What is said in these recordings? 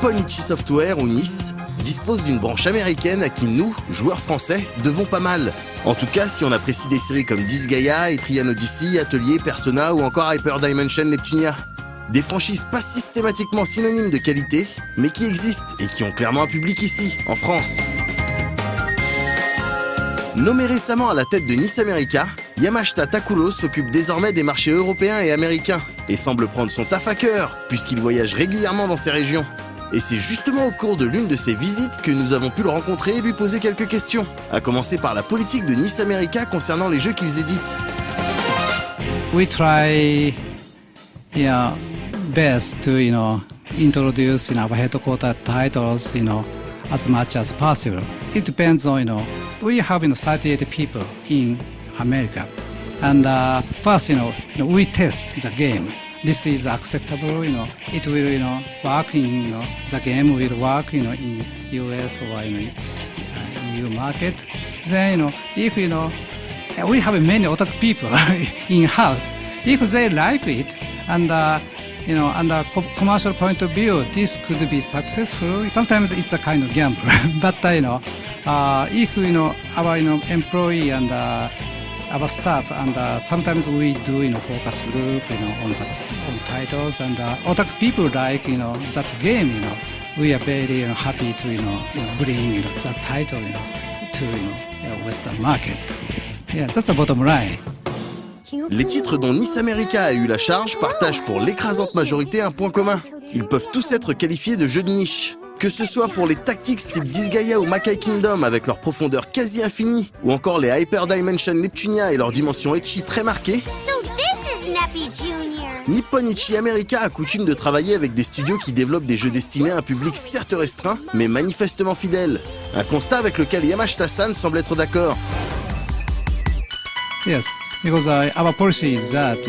Nippon-ichi Software ou NIS dispose d'une branche américaine à qui nous, joueurs français, devons pas mal. En tout cas, si on apprécie des séries comme Disgaea, Etrian Odyssey, Atelier, Persona ou encore Hyper Dimension Neptunia. Des franchises pas systématiquement synonymes de qualité, mais qui existent et qui ont clairement un public ici, en France. Nommé récemment à la tête de NIS America, Yamashita Takuro s'occupe désormais des marchés européens et américains, et semble prendre son taf à cœur, puisqu'il voyage régulièrement dans ces régions. Et c'est justement au cours de l'une de ses visites que nous avons pu le rencontrer et lui poser quelques questions, à commencer par la politique de NIS America concernant les jeux qu'ils éditent. We try, best to, introduce our headquarter titles, as much as possible. It depends on, we have 38 people in America, and first, we test the game. This is acceptable, it will, work in, the game will work, in US or EU market. Then, if, we have many otaku people in-house. If they like it, and, under commercial point of view, this could be successful. Sometimes it's a kind of gamble, but, if, our, employee and, our staff, and sometimes we do focus group on titles, and otaku people like that game. We are very happy to bring that title to Western market. Yeah, that's the bottom line. Les titres dont NIS America a eu la charge partagent pour l'écrasante majorité un point commun. Ils peuvent tous être qualifiés de jeux de niche. Que ce soit pour les tactiques type Disgaea ou Makai Kingdom avec leur profondeur quasi infinie, ou encore les Hyper Dimension Neptunia et leur dimension ecchi très marquée, Nippon-ichi America a coutume de travailler avec des studios qui développent des jeux destinés à un public certes restreint, mais manifestement fidèle. Un constat avec lequel Yamashita-san semble être d'accord. Yes, because our policy is that,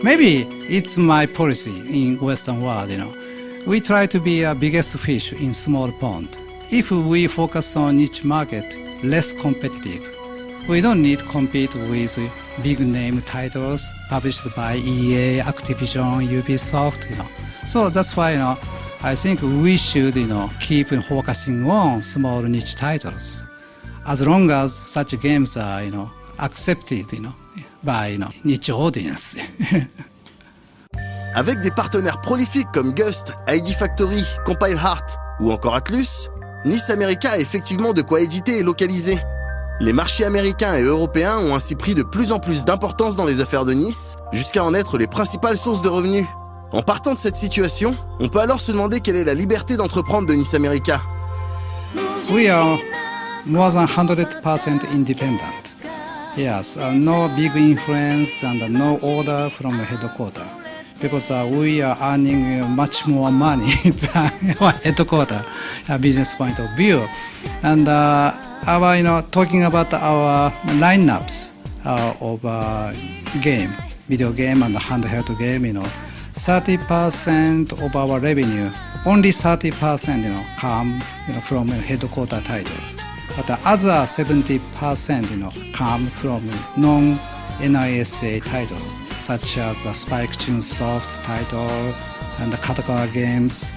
maybe it's my policy in Western world, We try to be a biggest fish in small pond. If we focus on niche market, less competitive. We don't need to compete with big name titles published by EA, Activision, Ubisoft, So that's why, I think we should, keep focusing on small niche titles. As long as such games are, accepted, by, niche audience. Avec des partenaires prolifiques comme Gust, ID Factory, Compile Heart ou encore Atlus, NIS America a effectivement de quoi éditer et localiser. Les marchés américains et européens ont ainsi pris de plus en plus d'importance dans les affaires de NIS, jusqu'à en être les principales sources de revenus. En partant de cette situation, on peut alors se demander quelle est la liberté d'entreprendre de NIS America. We are more than 100% independent. Yes, no big influence and no order from headquarters. Because we are earning much more money than our headquarters business point of view. And our, talking about our lineups of game, video game and handheld game, 30% of our revenue, only 30%, come, from headquarter titles. But the other 70%, come from non-NISA titles, such as Spike Chunsoft title and the Kadokawa games,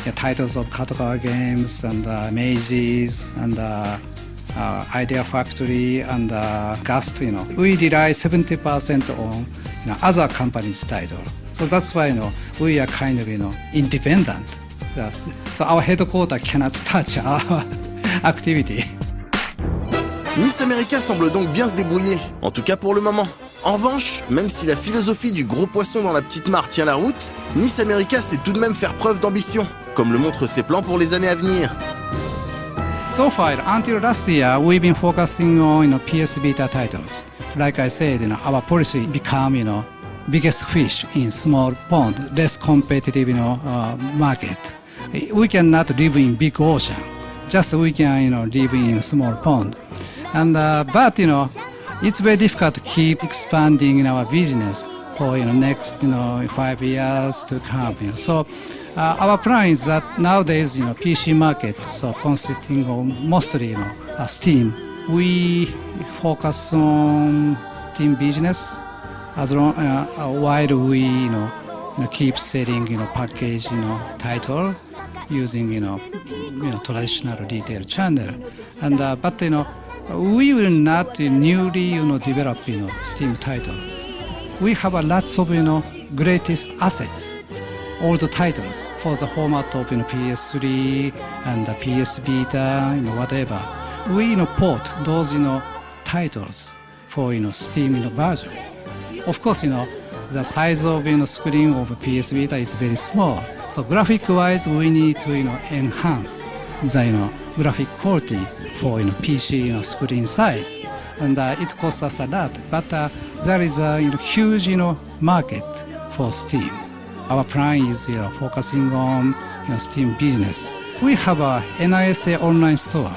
the titles of Kadokawa games and Mages and Idea Factory and Gust. We rely 70% on other companies' title. So that's why we are kind of independent. So our headquarters cannot touch our activity. NIS America semble donc bien se débrouiller, en tout cas pour le moment. En revanche, même si la philosophie du gros poisson dans la petite mare tient la route, NIS America sait tout de même faire preuve d'ambition, comme le montrent ses plans pour les années à venir. So far, until last year, we've been focusing on PS Vita titles. Like I said, our policy become biggest fish in small pond, less competitive market. We cannot live in big ocean. Just we can live in small pond. And but it's very difficult to keep expanding in our business for next 5 years to come. So our plan is that nowadays PC market so consisting of mostly Steam. We focus on Steam business as long while we keep selling package title using traditional retail channel, and but we will not newly develop Steam title. We have a lots of greatest assets, all the titles for the format of PS3 and the PS Vita, whatever. We port those titles for Steam version. Of course, the size of screen of PS Vita is very small, so graphic-wise we need to enhance the graphic quality for PC screen size, and it costs us a lot. But there is a huge market for Steam. Our plan is focusing on Steam business. We have a NISA online store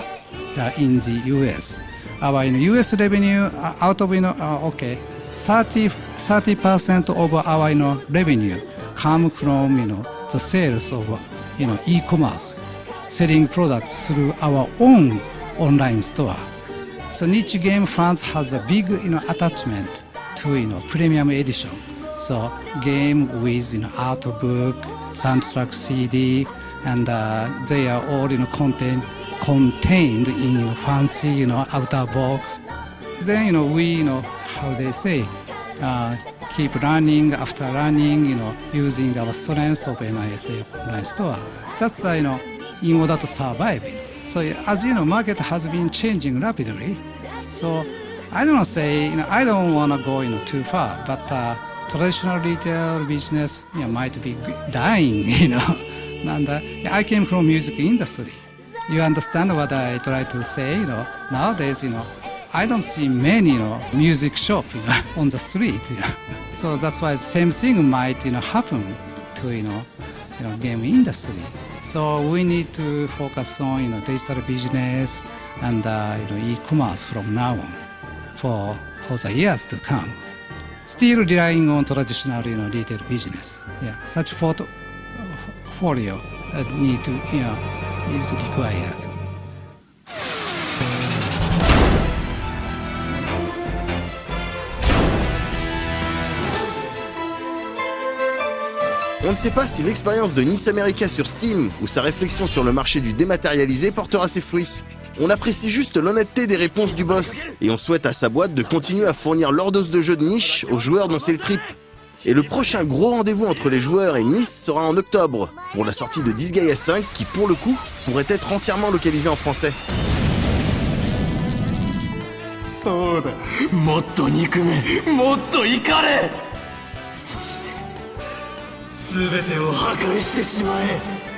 in the US. Our US revenue out of 30% of our revenue come from the sales of e-commerce, selling products through our own online store. So niche game fans has a big attachment to premium edition. So game with art book, soundtrack CD, and they are all contained in fancy outer box. Then we how they say keep running after running, using our strength of NISA online store. That's in order to survive. So as market has been changing rapidly. So I don't say I don't want to go too far, but traditional retail business might be dying. And I came from music industry. You understand what I try to say? Nowadays, I don't see many, music shop, on the street. So that's why same thing might, happen to, game industry. So we need to focus on, digital business and, e-commerce from now on for the years to come. Still relying on traditional, retail business. Yeah, such portfolio need to, is required. On ne sait pas si l'expérience de Nice America sur Steam ou sa réflexion sur le marché du dématérialisé portera ses fruits. On apprécie juste l'honnêteté des réponses du boss et on souhaite à sa boîte de continuer à fournir leur dose de jeux de niche aux joueurs dont c'est le trip. Et le prochain gros rendez-vous entre les joueurs et Nice sera en octobre pour la sortie de Disgaea 5 qui pour le coup pourrait être entièrement localisé en français. そうだ、もっと憎め、もっと怒れ。そして全てを破壊してしまえ。